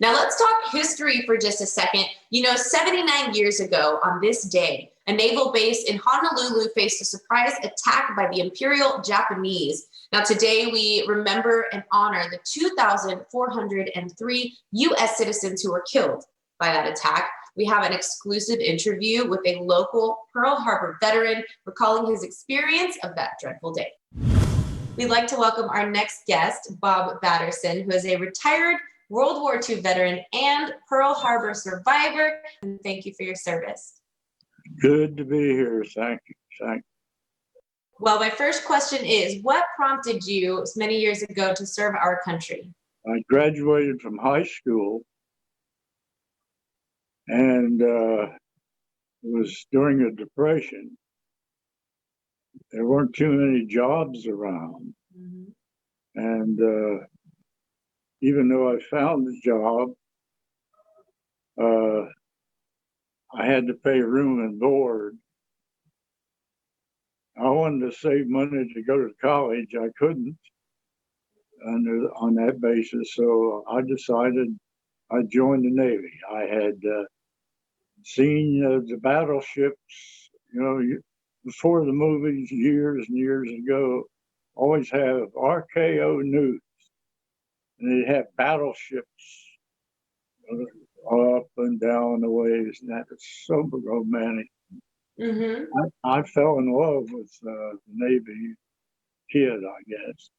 Now let's talk history for just a second. 79 years ago on this day, a naval base in Honolulu faced a surprise attack by the Imperial Japanese. Now today we remember and honor the 2,403 U.S. citizens who were killed by that attack. We have an exclusive interview with a local Pearl Harbor veteran recalling his experience of that dreadful day. We'd like to welcome our next guest, Bob Batterson, who is a retired World War II veteran and Pearl Harbor survivor. And thank you for your service. Good to be here. Thank you. Well, my first question is, what prompted you many years ago to serve our country? I graduated from high school, and it was during the Depression. There weren't too many jobs around. Mm-hmm. And even though I found the job, I had to pay room and board. I wanted to save money to go to college. I couldn't on that basis, so I decided I'd join the Navy. I had seen the battleships, before the movies years and years ago, always have RKO News, and they'd have battleships up and down the waves, and that was so romantic. Mm-hmm. I fell in love with the Navy kid, I guess.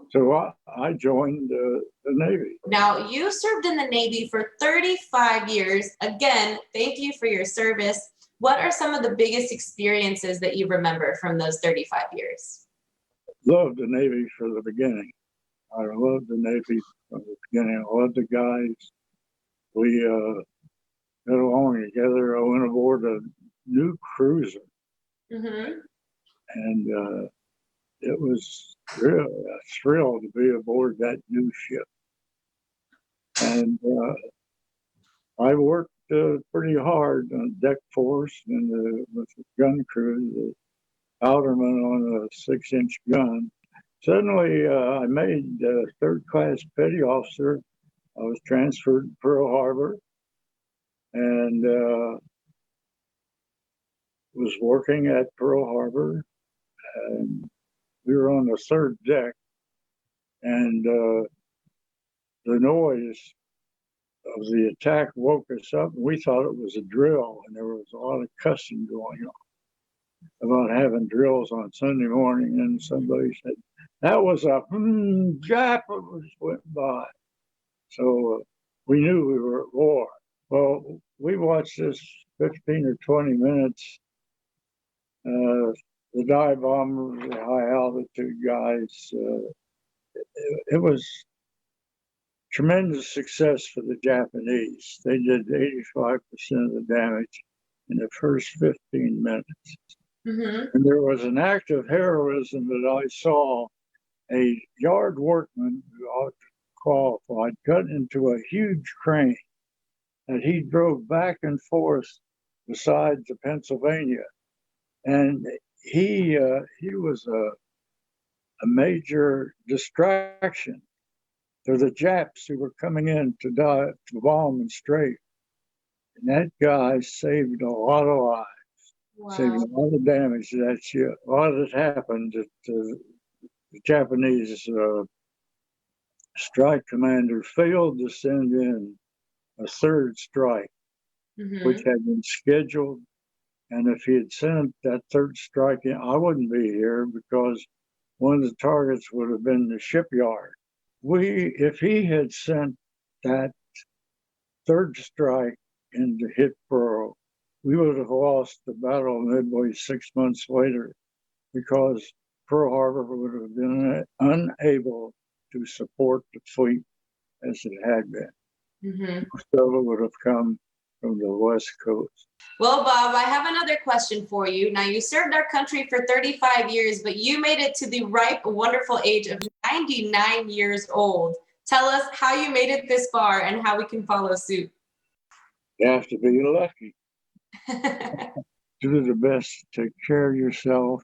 So I joined the Navy. Now, you served in the Navy for 35 years. Again, thank you for your service. What are some of the biggest experiences that you remember from those 35 years? Loved the Navy from the beginning. I loved the Navy from the beginning. I loved the guys. We got along together. I went aboard a new cruiser. Mm-hmm. And it was really a thrill to be aboard that new ship. And I worked pretty hard on deck force and with the gun crew, the outerman on a 6-inch gun. Suddenly, I made third-class petty officer. I was transferred to Pearl Harbor and was working at Pearl Harbor. And we were on the third deck, and the noise of the attack woke us up. And we thought it was a drill, and there was a lot of cussing going on about having drills on Sunday morning. And somebody said, that was a Jap went by. So we knew we were at war. Well, we watched this 15 or 20 minutes. The dive bombers, the high altitude guys, it was tremendous success for the Japanese. They did 85% of the damage in the first 15 minutes. Mm-hmm. And there was an act of heroism that I saw. A yard workman who ought to qualified got into a huge crane that he drove back and forth beside the Pennsylvania. And he was a major distraction to the Japs who were coming in to bomb and strafe. And that guy saved a lot of lives, Wow. saved a lot of damage to that ship. A lot of it happened that the Japanese strike commander failed to send in a third strike, Mm-hmm. which had been scheduled. And if he had sent that third strike in, I wouldn't be here because one of the targets would have been the shipyard. If he had sent that third strike in to hit Pearl, we would have lost the Battle of Midway 6 months later because Pearl Harbor would have been unable to support the fleet as it had been. Mm-hmm. So it would have come from the West Coast. Well, Bob, I have another question for you. Now, you served our country for 35 years, but you made it to the ripe, wonderful age of 99 years old. Tell us how you made it this far and how we can follow suit. You have to be lucky. Do the best to take care of yourself.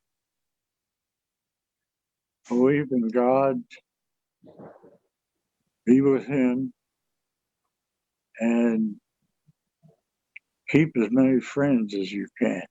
Believe in God. Be with Him. and keep as many friends as you can.